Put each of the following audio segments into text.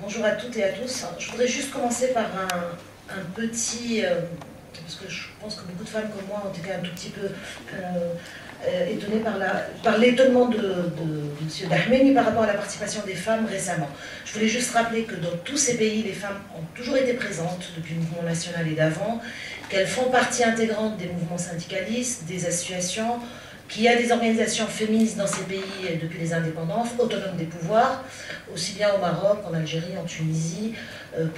Bonjour à toutes et à tous. Je voudrais juste commencer par un petit... parce que je pense que beaucoup de femmes comme moi ont été un tout petit peu étonnées par l'étonnement de M. Dahmeni par rapport à la participation des femmes récemment. Je voulais juste rappeler que dans tous ces pays, les femmes ont toujours été présentes depuis le mouvement national et d'avant, qu'elles font partie intégrante des mouvements syndicalistes, des associations, qu'il y a des organisations féministes dans ces pays depuis les indépendances, autonomes des pouvoirs, aussi bien au Maroc, en Algérie, en Tunisie.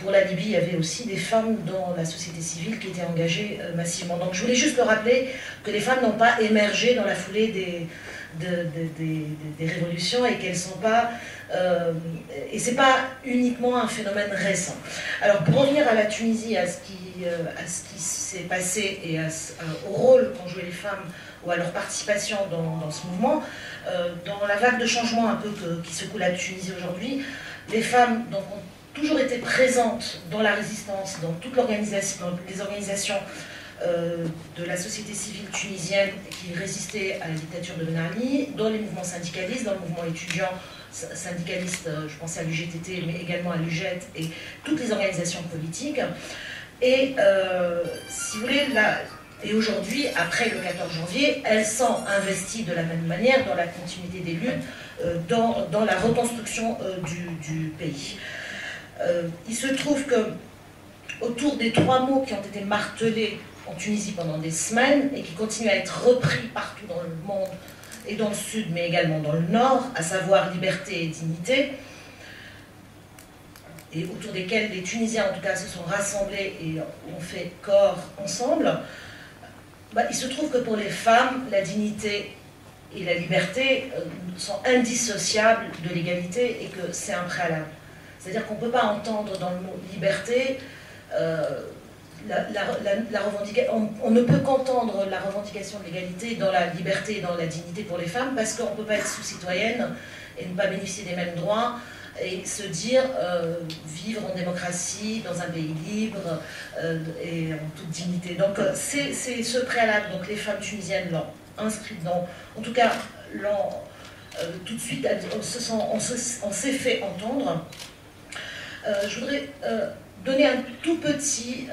Pour la Libye, il y avait aussi des femmes dans la société civile qui étaient engagées massivement. Donc je voulais juste le rappeler que les femmes n'ont pas émergé dans la foulée des révolutions et qu'elles ne sont pas... et ce n'est pas uniquement un phénomène récent. Alors pour revenir à la Tunisie, à ce qui s'est passé et au rôle qu'ont joué les femmes ou à leur participation dans ce mouvement, dans la vague de changement un peu qui secoue la Tunisie aujourd'hui, les femmes donc, ont toujours été présentes dans la résistance, dans toute l'organisation, dans les organisations de la société civile tunisienne qui résistait à la dictature de Ben Ali, dans les mouvements syndicalistes, dans le mouvement étudiant syndicaliste, je pensais à l'UGTT, mais également à l'UGET et toutes les organisations politiques. Et si vous voulez, et aujourd'hui, après le 14 janvier, elles sont investies de la même manière dans la continuité des luttes, dans la reconstruction du pays. Il se trouve que autour des trois mots qui ont été martelés en Tunisie pendant des semaines et qui continuent à être repris partout dans le monde et dans le sud, mais également dans le nord, à savoir liberté et dignité, et autour desquels les Tunisiens en tout cas se sont rassemblés et ont fait corps ensemble, il se trouve que pour les femmes, la dignité et la liberté sont indissociables de l'égalité et que c'est un préalable. C'est-à-dire qu'on ne peut pas entendre dans le mot liberté on ne peut qu'entendre la revendication de l'égalité dans la liberté et dans la dignité pour les femmes parce qu'on ne peut pas être sous-citoyenne et ne pas bénéficier des mêmes droits et se dire vivre en démocratie, dans un pays libre et en toute dignité. Donc c'est ce préalable, donc les femmes tunisiennes l'ont inscrit en tout cas tout de suite, on s'est fait entendre. Je voudrais donner un tout petit,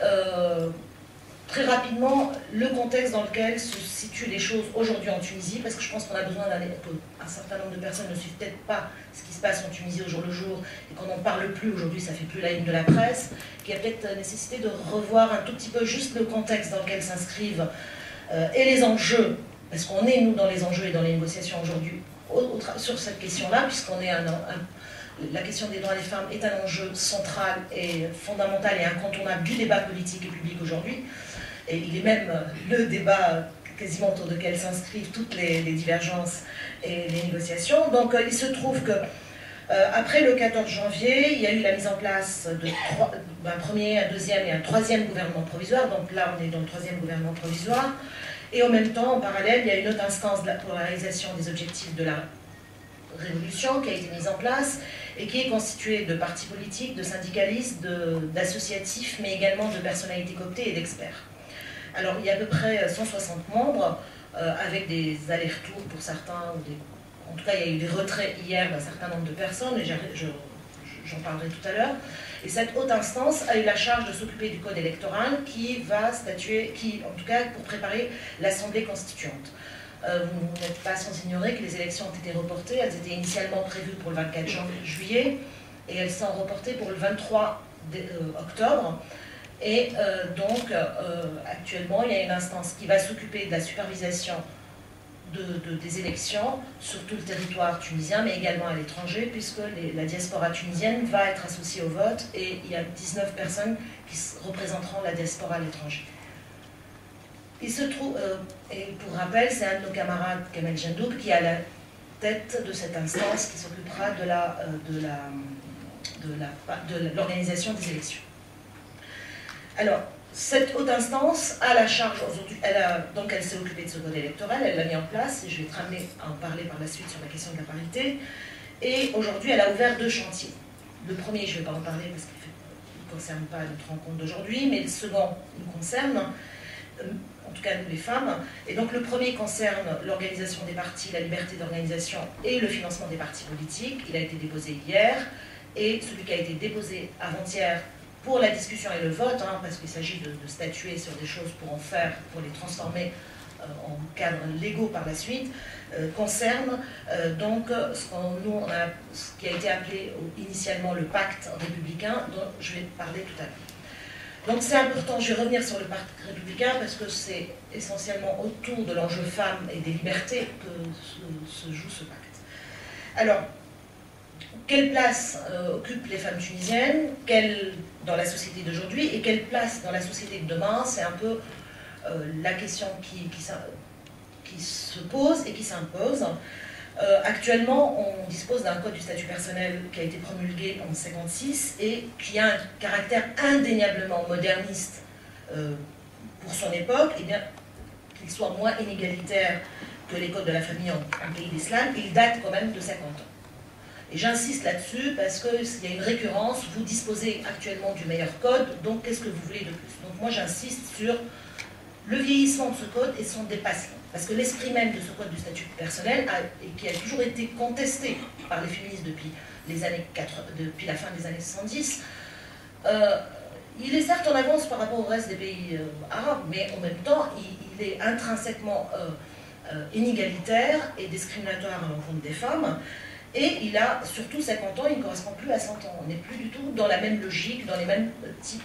très rapidement, le contexte dans lequel se situent les choses aujourd'hui en Tunisie, parce que je pense qu'on a besoin un certain nombre de personnes ne suivent peut-être pas ce qui se passe en Tunisie au jour le jour, et qu'on n'en parle plus aujourd'hui, ça fait plus la une de la presse, qu'il y a peut-être nécessité de revoir un tout petit peu juste le contexte dans lequel s'inscrivent et les enjeux, parce qu'on est, nous, dans les enjeux et dans les négociations aujourd'hui sur cette question-là, puisqu'on est la question des droits des femmes est un enjeu central et fondamental et incontournable du débat politique et public aujourd'hui. Et il est même le débat quasiment autour duquel s'inscrivent toutes les divergences et les négociations. Donc il se trouve que après le 14 janvier, il y a eu la mise en place d'un premier, un deuxième et un troisième gouvernement provisoire. Donc là, on est dans le troisième gouvernement provisoire. Et en même temps, en parallèle, il y a une autre instance pour la réalisation des objectifs de la révolution qui a été mise en place et qui est constituée de partis politiques, de syndicalistes, d'associatifs, mais également de personnalités cooptées et d'experts. Alors il y a à peu près 160 membres, avec des allers-retours pour certains, en tout cas il y a eu des retraits hier d'un certain nombre de personnes, et j'en parlerai tout à l'heure. Et cette haute instance a eu la charge de s'occuper du code électoral qui va statuer, en tout cas pour préparer l'Assemblée constituante. Vous n'êtes pas sans ignorer que les élections ont été reportées. Elles étaient initialement prévues pour le 24 juillet et elles sont reportées pour le 23 octobre. Et donc, actuellement, il y a une instance qui va s'occuper de la supervision des élections sur tout le territoire tunisien, mais également à l'étranger, puisque la diaspora tunisienne va être associée au vote et il y a 19 personnes qui représenteront la diaspora à l'étranger. Il se trouve, et pour rappel, c'est un de nos camarades, Kamel Jendoub, qui est à la tête de cette instance qui s'occupera de l'organisation des élections. Alors, cette haute instance a la charge aujourd'hui, donc elle s'est occupée de ce code électoral, elle l'a mis en place, et je vais être amenée à en parler par la suite sur la question de la parité. Et aujourd'hui, elle a ouvert 2 chantiers. Le premier, je ne vais pas en parler parce qu'il ne concerne pas notre rencontre d'aujourd'hui, mais le second nous concerne. En tout cas nous les femmes. Et donc le premier concerne l'organisation des partis, la liberté d'organisation et le financement des partis politiques. Il a été déposé hier et celui qui a été déposé avant-hier pour la discussion et le vote, hein, parce qu'il s'agit de statuer sur des choses pour les transformer en cadres légaux par la suite, concerne donc ce qui a été appelé initialement le pacte républicain, dont je vais parler tout à l'heure. Donc c'est important, je vais revenir sur le pacte républicain parce que c'est essentiellement autour de l'enjeu femmes et des libertés que se joue ce pacte. Alors, quelle place occupent les femmes tunisiennes dans la société d'aujourd'hui et quelle place dans la société de demain? C'est un peu la question qui se pose et qui s'impose. Actuellement, on dispose d'un code du statut personnel qui a été promulgué en 1956 et qui a un caractère indéniablement moderniste pour son époque, et bien qu'il soit moins inégalitaire que les codes de la famille en pays d'islam, il date quand même de 50 ans. Et j'insiste là-dessus parce qu'il y a une récurrence, vous disposez actuellement du meilleur code, donc qu'est-ce que vous voulez de plus? Donc moi j'insiste sur le vieillissement de ce code et son dépassement. Parce que l'esprit même de ce code du statut personnel, qui a toujours été contesté par les féministes depuis la fin des années 70, il est certes en avance par rapport au reste des pays arabes, mais en même temps, il est intrinsèquement inégalitaire et discriminatoire à l'encontre des femmes. Et il a surtout 50 ans, il ne correspond plus à 100 ans. On n'est plus du tout dans la même logique, dans les mêmes types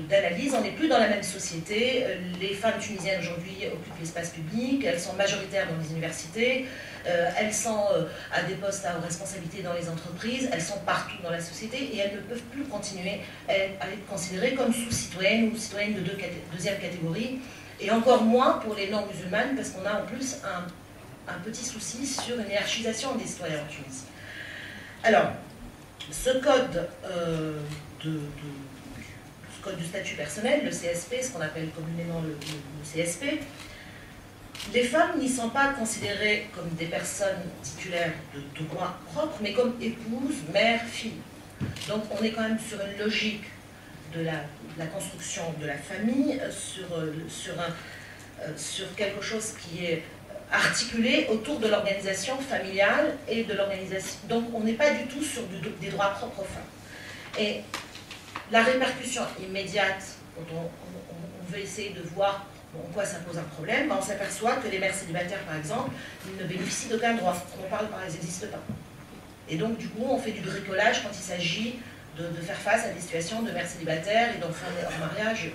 d'analyse, on n'est plus dans la même société. Les femmes tunisiennes aujourd'hui occupent l'espace public, elles sont majoritaires dans les universités, elles sont à des postes à responsabilité dans les entreprises, elles sont partout dans la société et elles ne peuvent plus continuer à être considérées comme sous-citoyennes ou citoyennes de deuxième catégorie, et encore moins pour les non-musulmanes parce qu'on a en plus un petit souci sur une hiérarchisation des citoyens en Tunisie. Alors, ce code code du statut personnel, le CSP, ce qu'on appelle communément le CSP, les femmes n'y sont pas considérées comme des personnes titulaires de droits propres, mais comme épouses, mères, filles. Donc on est quand même sur une logique de la construction de la famille, sur quelque chose qui est articulé autour de l'organisation familiale et de l'organisation. Donc on n'est pas du tout sur des droits propres aux femmes. Et la répercussion immédiate, quand on veut essayer de voir en quoi ça pose un problème, on s'aperçoit que les mères célibataires, par exemple, ne bénéficient d'aucun droit. On en parle pas, elles n'existent pas. Et donc, du coup, on fait du bricolage quand il s'agit de faire face à des situations de mères célibataires et d'enfants nés hors mariage.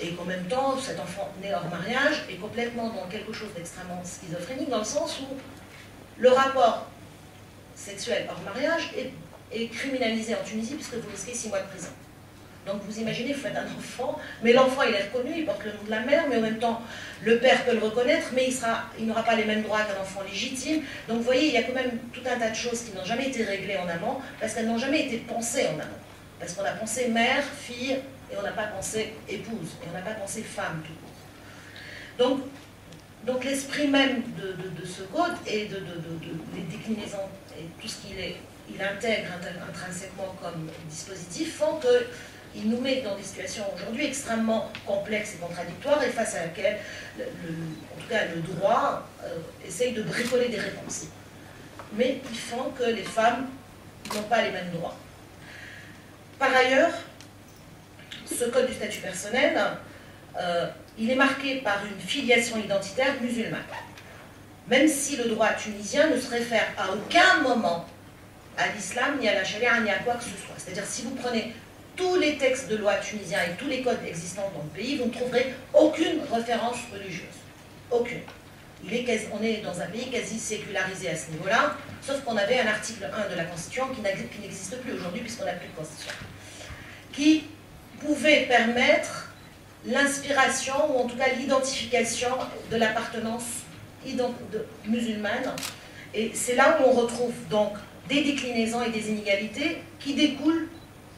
Et qu'en même temps, cet enfant né hors mariage est complètement dans quelque chose d'extrêmement schizophrénique, dans le sens où le rapport sexuel hors mariage est criminalisé en Tunisie puisque vous risquez 6 mois de prison. Donc vous imaginez, vous faites un enfant, mais l'enfant il est reconnu, il porte le nom de la mère, mais en même temps le père peut le reconnaître, mais il n'aura pas les mêmes droits qu'un enfant légitime. Donc vous voyez, il y a quand même tout un tas de choses qui n'ont jamais été réglées en amont, parce qu'elles n'ont jamais été pensées en amont. Parce qu'on a pensé mère, fille, et on n'a pas pensé épouse, et on n'a pas pensé femme tout court. Donc l'esprit même de ce code et les déclinaisons et tout ce qu'il intègre intrinsèquement comme dispositif font qu'il nous met dans des situations aujourd'hui extrêmement complexes et contradictoires et face à laquelle, en tout cas le droit, essaye de bricoler des réponses. Mais qui font que les femmes n'ont pas les mêmes droits. Par ailleurs, ce code du statut personnel, il est marqué par une filiation identitaire musulmane. Même si le droit tunisien ne se réfère à aucun moment à l'islam, ni à la charia, ni à quoi que ce soit. C'est-à-dire, si vous prenez tous les textes de loi tunisiens et tous les codes existants dans le pays, vous ne trouverez aucune référence religieuse. Aucune. On est dans un pays quasi sécularisé à ce niveau-là, sauf qu'on avait un article 1 de la Constitution qui n'existe plus aujourd'hui puisqu'on n'a plus de Constitution, qui pouvait permettre l'inspiration, ou en tout cas l'identification de l'appartenance musulmane. Et c'est là où on retrouve donc des déclinaisons et des inégalités qui découlent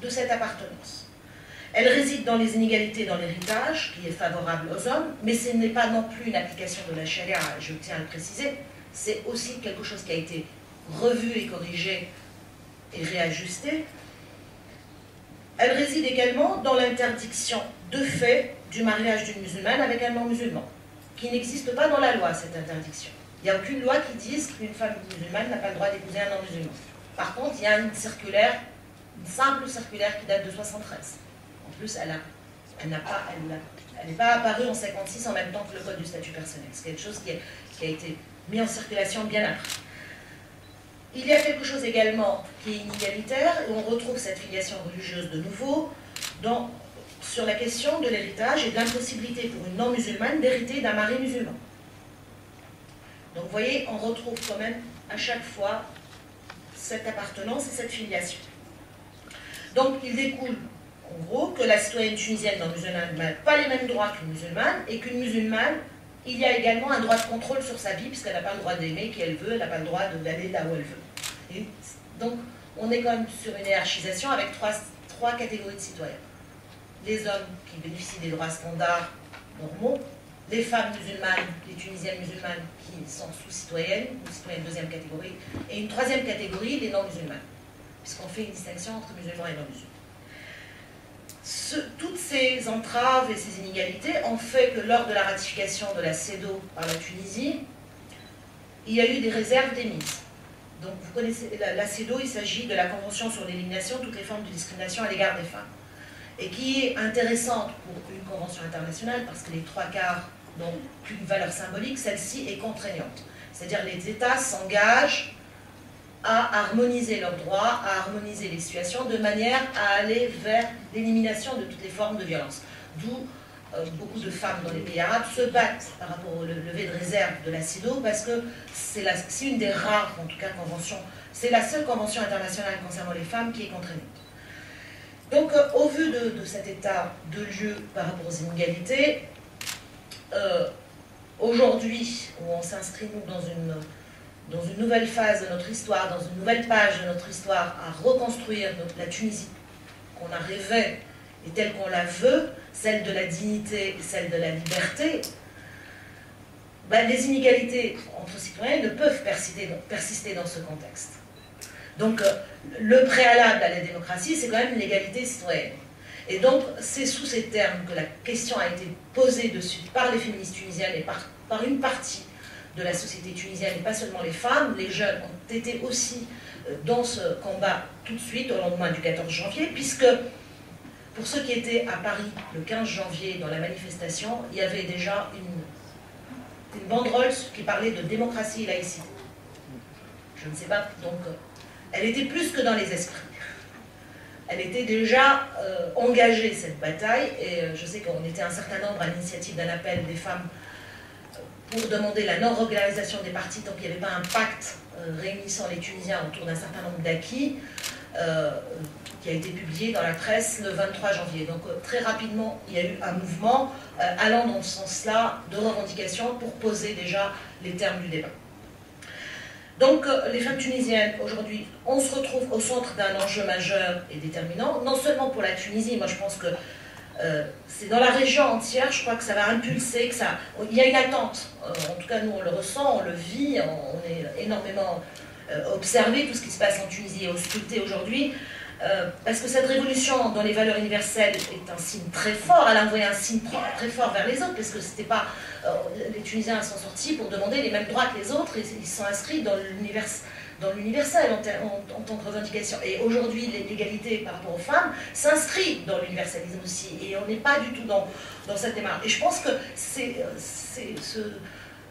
de cette appartenance. Elle réside dans les inégalités dans l'héritage, qui est favorable aux hommes, mais ce n'est pas non plus une application de la charia, je tiens à le préciser, c'est aussi quelque chose qui a été revu et corrigé et réajusté. Elle réside également dans l'interdiction de fait du mariage d'une musulmane avec un non-musulman, qui n'existe pas dans la loi, cette interdiction. Il n'y a aucune loi qui dise qu'une femme musulmane n'a pas le droit d'épouser un non-musulman. Par contre, il y a une circulaire, une simple circulaire qui date de 73. En plus, elle n'est pas apparue en 56 en même temps que le code du statut personnel. C'est quelque chose qui a été mis en circulation bien après. Il y a quelque chose également qui est inégalitaire, et on retrouve cette filiation religieuse de nouveau sur la question de l'héritage et de l'impossibilité pour une non-musulmane d'hériter d'un mari musulman. Donc vous voyez, on retrouve quand même à chaque fois cette appartenance et cette filiation. Donc il découle en gros que la citoyenne tunisienne non-musulmane n'a pas les mêmes droits qu'une musulmane, et qu'une musulmane, il y a également un droit de contrôle sur sa vie, puisqu'elle n'a pas le droit d'aimer qui elle veut, elle n'a pas le droit d'aller là où elle veut. Et donc, on est quand même sur une hiérarchisation avec trois catégories de citoyens. Les hommes qui bénéficient des droits standards normaux, les femmes musulmanes, les tunisiennes musulmanes qui sont sous-citoyennes, ou citoyennes deuxième catégorie, et une troisième catégorie, les non-musulmanes, puisqu'on fait une distinction entre musulmans et non-musulmans. Toutes ces entraves et ces inégalités ont fait que lors de la ratification de la CEDAW par la Tunisie, il y a eu des réserves d'émises. Donc vous connaissez la CEDAW, il s'agit de la Convention sur l'élimination de toutes les formes de discrimination à l'égard des femmes, et qui est intéressante pour une convention internationale parce que les trois quarts n'ont qu'une valeur symbolique, celle-ci est contraignante. C'est-à-dire les États s'engagent à harmoniser leurs droits, à harmoniser les situations, de manière à aller vers l'élimination de toutes les formes de violence. D'où beaucoup de femmes dans les pays arabes se battent par rapport au lever de réserve de la CEDAW, parce que c'est une des rares, en tout cas, conventions, c'est la seule convention internationale concernant les femmes qui est contraignante. Donc, au vu de cet état de lieu par rapport aux inégalités, aujourd'hui, où on s'inscrit, nous, dans une nouvelle phase de notre histoire, dans une nouvelle page de notre histoire, à reconstruire la Tunisie qu'on a rêvée et telle qu'on la veut, celle de la dignité et celle de la liberté, ben, les inégalités entre citoyens ne peuvent persister dans ce contexte. Donc, le préalable à la démocratie, c'est quand même l'égalité citoyenne. Et donc, c'est sous ces termes que la question a été posée dessus par les féministes tunisiennes et par une partie de la société tunisienne, et pas seulement les femmes. Les jeunes ont été aussi dans ce combat tout de suite, au lendemain du 14 janvier, puisque pour ceux qui étaient à Paris le 15 janvier dans la manifestation, il y avait déjà une banderole qui parlait de démocratie et laïcité. Je ne sais pas, donc elle était plus que dans les esprits. Elle était déjà engagée, cette bataille, et je sais qu'on était un certain nombre à l'initiative d'un appel des femmes pour demander la non-régularisation des partis tant qu'il n'y avait pas un pacte réunissant les Tunisiens autour d'un certain nombre d'acquis, qui a été publié dans la presse le 23 janvier. Donc très rapidement, il y a eu un mouvement allant dans ce sens-là de revendication pour poser déjà les termes du débat. Donc les femmes tunisiennes, aujourd'hui, on se retrouve au centre d'un enjeu majeur et déterminant, non seulement pour la Tunisie, moi je pense que c'est dans la région entière, je crois que ça va impulser, il y a une attente, en tout cas nous on le ressent, on le vit, on est énormément observé tout ce qui se passe en Tunisie et ausculté aujourd'hui, parce que cette révolution dans les valeurs universelles est un signe très fort, elle a envoyé un signe très fort vers les autres, parce que c'était pas, les Tunisiens sont sortis pour demander les mêmes droits que les autres, et ils sont inscrits dans l'universel en tant que revendication. Et aujourd'hui, l'égalité par rapport aux femmes s'inscrit dans l'universalisme aussi, et on n'est pas du tout dans cette démarche. Et je pense que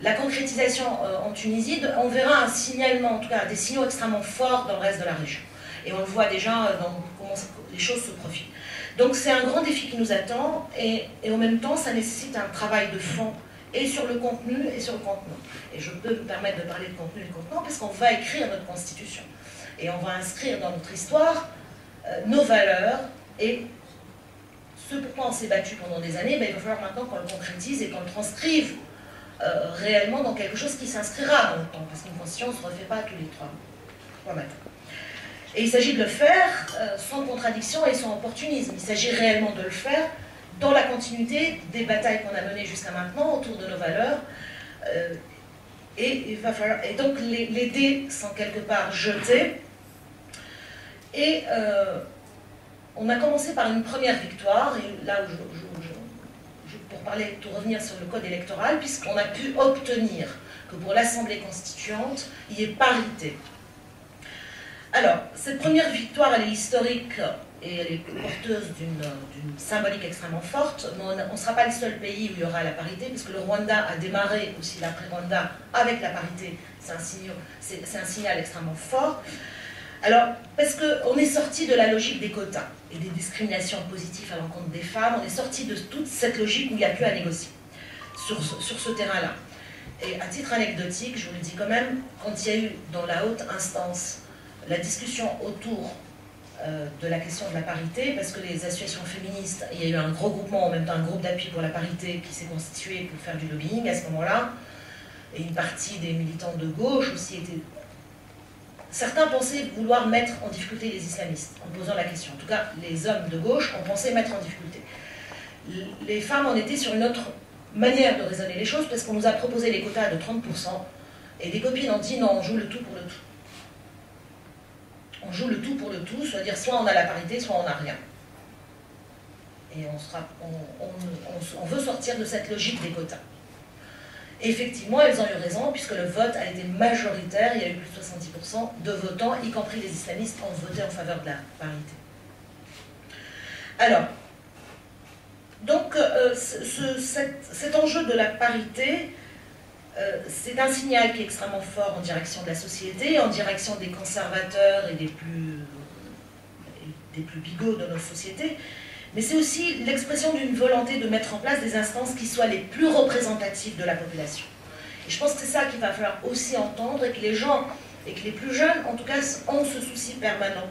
la concrétisation en Tunisie, on verra un signalement, en tout cas des signaux extrêmement forts dans le reste de la région. Et on le voit déjà dans comment les choses se profilent. Donc c'est un grand défi qui nous attend, et en même temps, ça nécessite un travail de fond, et sur le contenu et sur le contenant. Et je peux me permettre de parler de contenu et de contenant parce qu'on va écrire notre constitution. Et on va inscrire dans notre histoire nos valeurs, et ce pourquoi on s'est battu pendant des années, ben, il va falloir maintenant qu'on le concrétise et qu'on le transcrive réellement dans quelque chose qui s'inscrira dans le temps, parce qu'une constitution ne se refait pas tous les trois matins. Et il s'agit de le faire sans contradiction et sans opportunisme. Il s'agit réellement de le faire dans la continuité des batailles qu'on a menées jusqu'à maintenant autour de nos valeurs. Et donc les dés sont quelque part jetés. Et on a commencé par une première victoire, et là pour revenir sur le code électoral, puisqu'on a pu obtenir que pour l'Assemblée constituante, il y ait parité. Alors, cette première victoire, elle est historique et elle est porteuse d'une symbolique extrêmement forte, mais on ne sera pas le seul pays où il y aura la parité, parce que le Rwanda a démarré aussi l'après-Rwanda avec la parité. C'est un signal extrêmement fort. Alors, parce qu'on est sorti de la logique des quotas et des discriminations positives à l'encontre des femmes, on est sorti de toute cette logique où il n'y a plus à négocier sur ce terrain-là. Et à titre anecdotique, je vous le dis quand même, quand il y a eu dans la haute instance la discussion autour de la question de la parité, parce que les associations féministes, il y a eu un gros groupement, en même temps un groupe d'appui pour la parité qui s'est constitué pour faire du lobbying à ce moment-là, et une partie des militants de gauche aussi étaient... Certains pensaient vouloir mettre en difficulté les islamistes, en posant la question. En tout cas, les hommes de gauche ont pensé mettre en difficulté. Les femmes en étaient sur une autre manière de raisonner les choses, parce qu'on nous a proposé les quotas de 30%, et des copines ont dit non, on joue le tout pour le tout. On joue le tout pour le tout, c'est-à-dire soit on a la parité, soit on n'a rien. Et on veut sortir de cette logique des quotas. Et effectivement, elles ont eu raison, puisque le vote a été majoritaire, il y a eu plus de 70% de votants, y compris les islamistes, ont voté en faveur de la parité. Alors, donc cet enjeu de la parité, c'est un signal qui est extrêmement fort en direction de la société, en direction des conservateurs et des plus bigots de nos sociétés, mais c'est aussi l'expression d'une volonté de mettre en place des instances qui soient les plus représentatives de la population. Et je pense que c'est ça qu'il va falloir aussi entendre, et que les gens, et que les plus jeunes, en tout cas, ont ce souci permanent,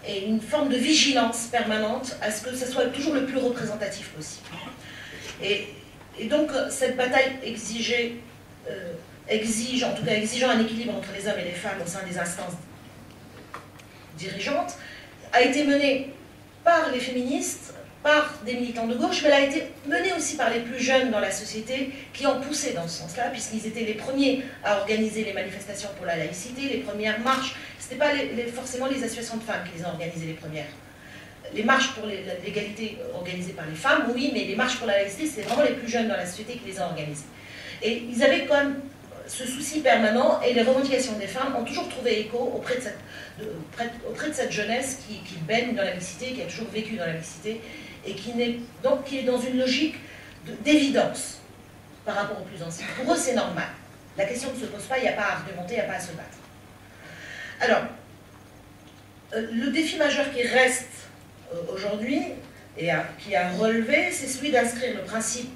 et une forme de vigilance permanente à ce que ce soit toujours le plus représentatif possible. Et donc, cette bataille exigeant un équilibre entre les hommes et les femmes au sein des instances dirigeantes, a été menée par les féministes, par des militants de gauche, mais elle a été menée aussi par les plus jeunes dans la société qui ont poussé dans ce sens-là, puisqu'ils étaient les premiers à organiser les manifestations pour la laïcité, les premières marches. Ce n'était pas forcément les associations de femmes qui les ont organisées les premières. Les marches pour l'égalité organisées par les femmes, oui, mais les marches pour la laïcité, c'est vraiment les plus jeunes dans la société qui les ont organisées. Et ils avaient quand même ce souci permanent, et les revendications des femmes ont toujours trouvé écho auprès de cette jeunesse qui baigne dans la mixité, qui a toujours vécu dans la mixité, et qui est dans une logique d'évidence par rapport aux plus anciens. Pour eux, c'est normal. La question ne se pose pas, il n'y a pas à argumenter, il n'y a pas à se battre. Alors, le défi majeur qui reste aujourd'hui, et qui a relevé, c'est celui d'inscrire le principe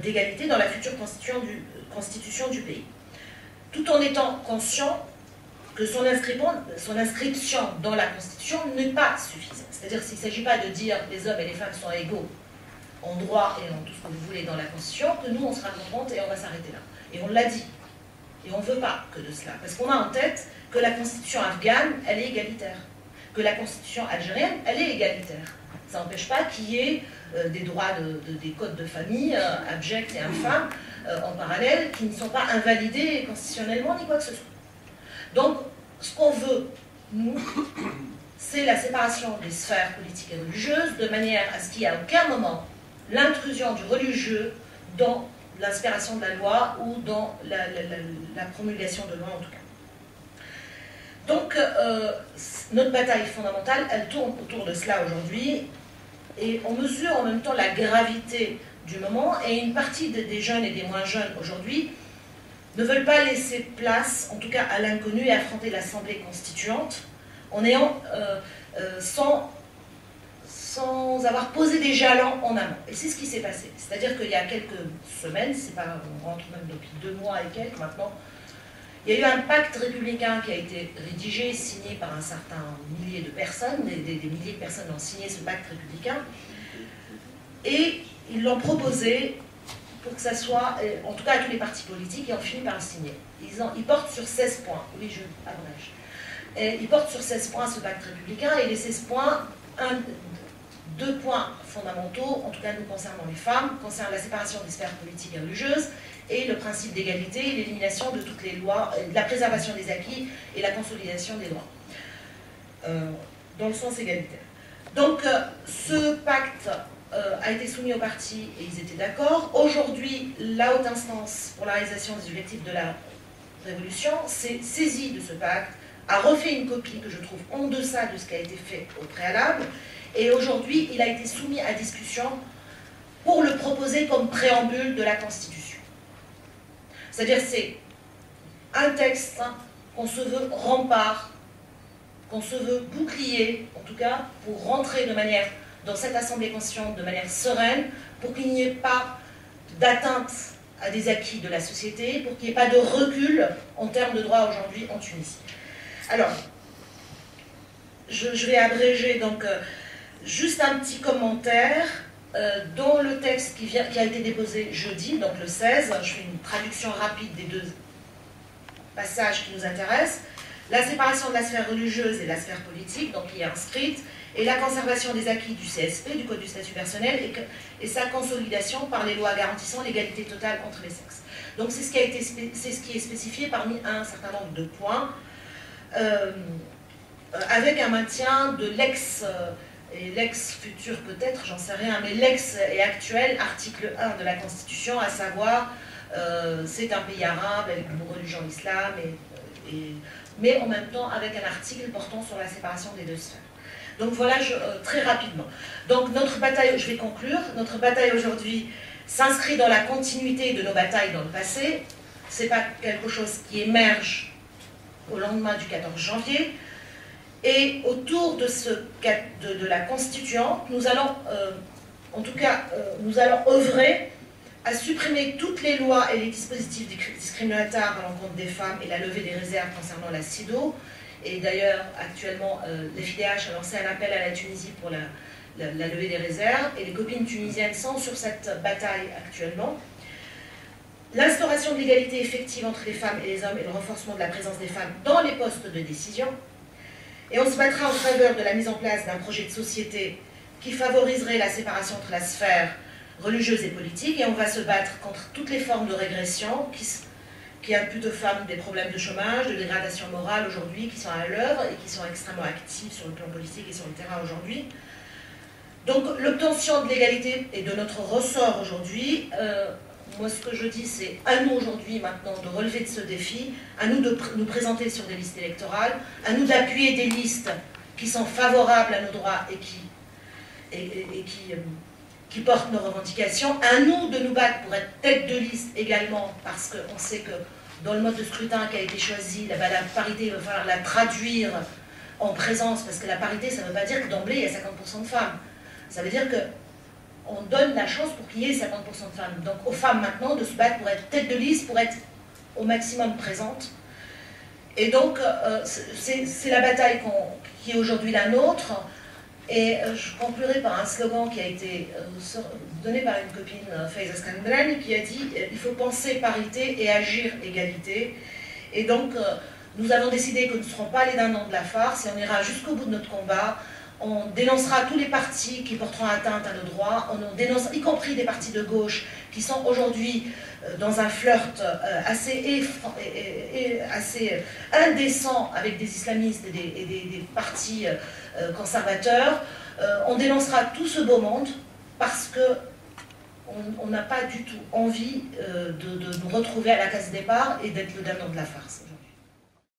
d'égalité dans la future constitution du pays, tout en étant conscient que son inscription dans la Constitution n'est pas suffisante. C'est-à-dire qu'il ne s'agit pas de dire que les hommes et les femmes sont égaux en droit et en tout ce que vous voulez dans la Constitution, que nous on sera contente et on va s'arrêter là. Et on l'a dit. Et on ne veut pas que de cela. Parce qu'on a en tête que la Constitution afghane, elle est égalitaire. Que la Constitution algérienne, elle est égalitaire. Ça n'empêche pas qu'il y ait des droits, des codes de famille abjects et infâmes en parallèle qui ne sont pas invalidés constitutionnellement ni quoi que ce soit. Donc, ce qu'on veut, nous, c'est la séparation des sphères politiques et religieuses de manière à ce qu'il n'y ait à aucun moment l'intrusion du religieux dans l'inspiration de la loi ou dans la promulgation de loi en tout cas. Donc, notre bataille fondamentale, elle tourne autour de cela aujourd'hui, et on mesure en même temps la gravité du moment, et une partie des jeunes et des moins jeunes aujourd'hui ne veulent pas laisser place, en tout cas à l'inconnu, et affronter l'Assemblée constituante en ayant, sans avoir posé des jalons en amont. Et c'est ce qui s'est passé. C'est-à-dire qu'il y a quelques semaines, on rentre même depuis 2 mois et quelques maintenant, il y a eu un pacte républicain qui a été rédigé, signé par un certain millier de personnes, des milliers de personnes ont signé ce pacte républicain, et ils l'ont proposé pour que ça soit, en tout cas à tous les partis politiques, et ont fini par le signer. Ils portent sur 16 points, oui je abrège, ils portent sur 16 points ce pacte républicain, et les 16 points, 2 points fondamentaux, en tout cas nous concernant les femmes, concernent la séparation des sphères politiques et religieuses, et le principe d'égalité, l'élimination de toutes les lois, la préservation des acquis et la consolidation des droits, dans le sens égalitaire. Donc ce pacte a été soumis aux partis et ils étaient d'accord. Aujourd'hui, la haute instance pour la réalisation des objectifs de la révolution s'est saisie de ce pacte a refait une copie que je trouve en deçà de ce qui a été fait au préalable, et aujourd'hui il a été soumis à discussion pour le proposer comme préambule de la Constitution. C'est-à-dire c'est un texte qu'on se veut rempart, qu'on se veut bouclier, en tout cas, pour rentrer de manière, dans cette Assemblée constituante de manière sereine, pour qu'il n'y ait pas d'atteinte à des acquis de la société, pour qu'il n'y ait pas de recul en termes de droit aujourd'hui en Tunisie. Alors, je vais abréger donc juste un petit commentaire. Dans le texte qui a été déposé jeudi, donc le 16, je fais une traduction rapide des deux passages qui nous intéressent. La séparation de la sphère religieuse et de la sphère politique, donc qui est inscrite, et la conservation des acquis du CSP, du Code du statut personnel, et sa consolidation par les lois garantissant l'égalité totale entre les sexes. Donc c'est ce qui est spécifié parmi un certain nombre de points, avec un maintien de et l'ex-futur peut-être, j'en sais rien, mais l'ex et actuel article 1 de la Constitution, à savoir c'est un pays arabe avec une religion l'islam, mais en même temps avec un article portant sur la séparation des deux sphères. Donc voilà, très rapidement. Donc notre bataille, je vais conclure, notre bataille aujourd'hui s'inscrit dans la continuité de nos batailles dans le passé. Ce n'est pas quelque chose qui émerge au lendemain du 14 janvier. Et autour de la constituante, nous allons, nous allons œuvrer à supprimer toutes les lois et les dispositifs discriminatoires à l'encontre des femmes et la levée des réserves concernant la CIDO. Et d'ailleurs, actuellement, l'FIDH a lancé un appel à la Tunisie pour la levée des réserves, et les copines tunisiennes sont sur cette bataille actuellement. L'instauration de l'égalité effective entre les femmes et les hommes et le renforcement de la présence des femmes dans les postes de décision. Et on se battra en faveur de la mise en place d'un projet de société qui favoriserait la séparation entre la sphère religieuse et politique, et on va se battre contre toutes les formes de régression qui imputent aux femmes des problèmes de chômage, de dégradation morale aujourd'hui, qui sont à l'œuvre et qui sont extrêmement actives sur le plan politique et sur le terrain aujourd'hui. Donc l'obtention de l'égalité est de notre ressort aujourd'hui. Moi, ce que je dis, c'est à nous aujourd'hui, maintenant, de relever de ce défi, à nous de nous présenter sur des listes électorales, à nous d'appuyer des listes qui sont favorables à nos droits et qui portent nos revendications, à nous de nous battre pour être tête de liste également, parce qu'on sait que dans le mode de scrutin qui a été choisi, la parité, il va falloir la traduire en présence, parce que la parité, ça ne veut pas dire que d'emblée, il y a 50% de femmes. Ça veut dire qu'on donne la chance pour qu'il y ait 50% de femmes. Donc aux femmes maintenant de se battre pour être tête de liste, pour être au maximum présente. Et donc c'est la bataille qui est aujourd'hui la nôtre. Et je conclurai par un slogan qui a été donné par une copine, Faiza Skandrani, qui a dit « Il faut penser parité et agir égalité ». Et donc nous avons décidé que nous ne serons pas les dindons de la farce et on ira jusqu'au bout de notre combat. On dénoncera tous les partis qui porteront atteinte à nos droits, on dénonce y compris des partis de gauche qui sont aujourd'hui dans un flirt assez indécent avec des islamistes et des partis conservateurs. On dénoncera tout ce beau monde parce qu'on n'a pas du tout envie de nous retrouver à la case départ et d'être le dindon de la farce.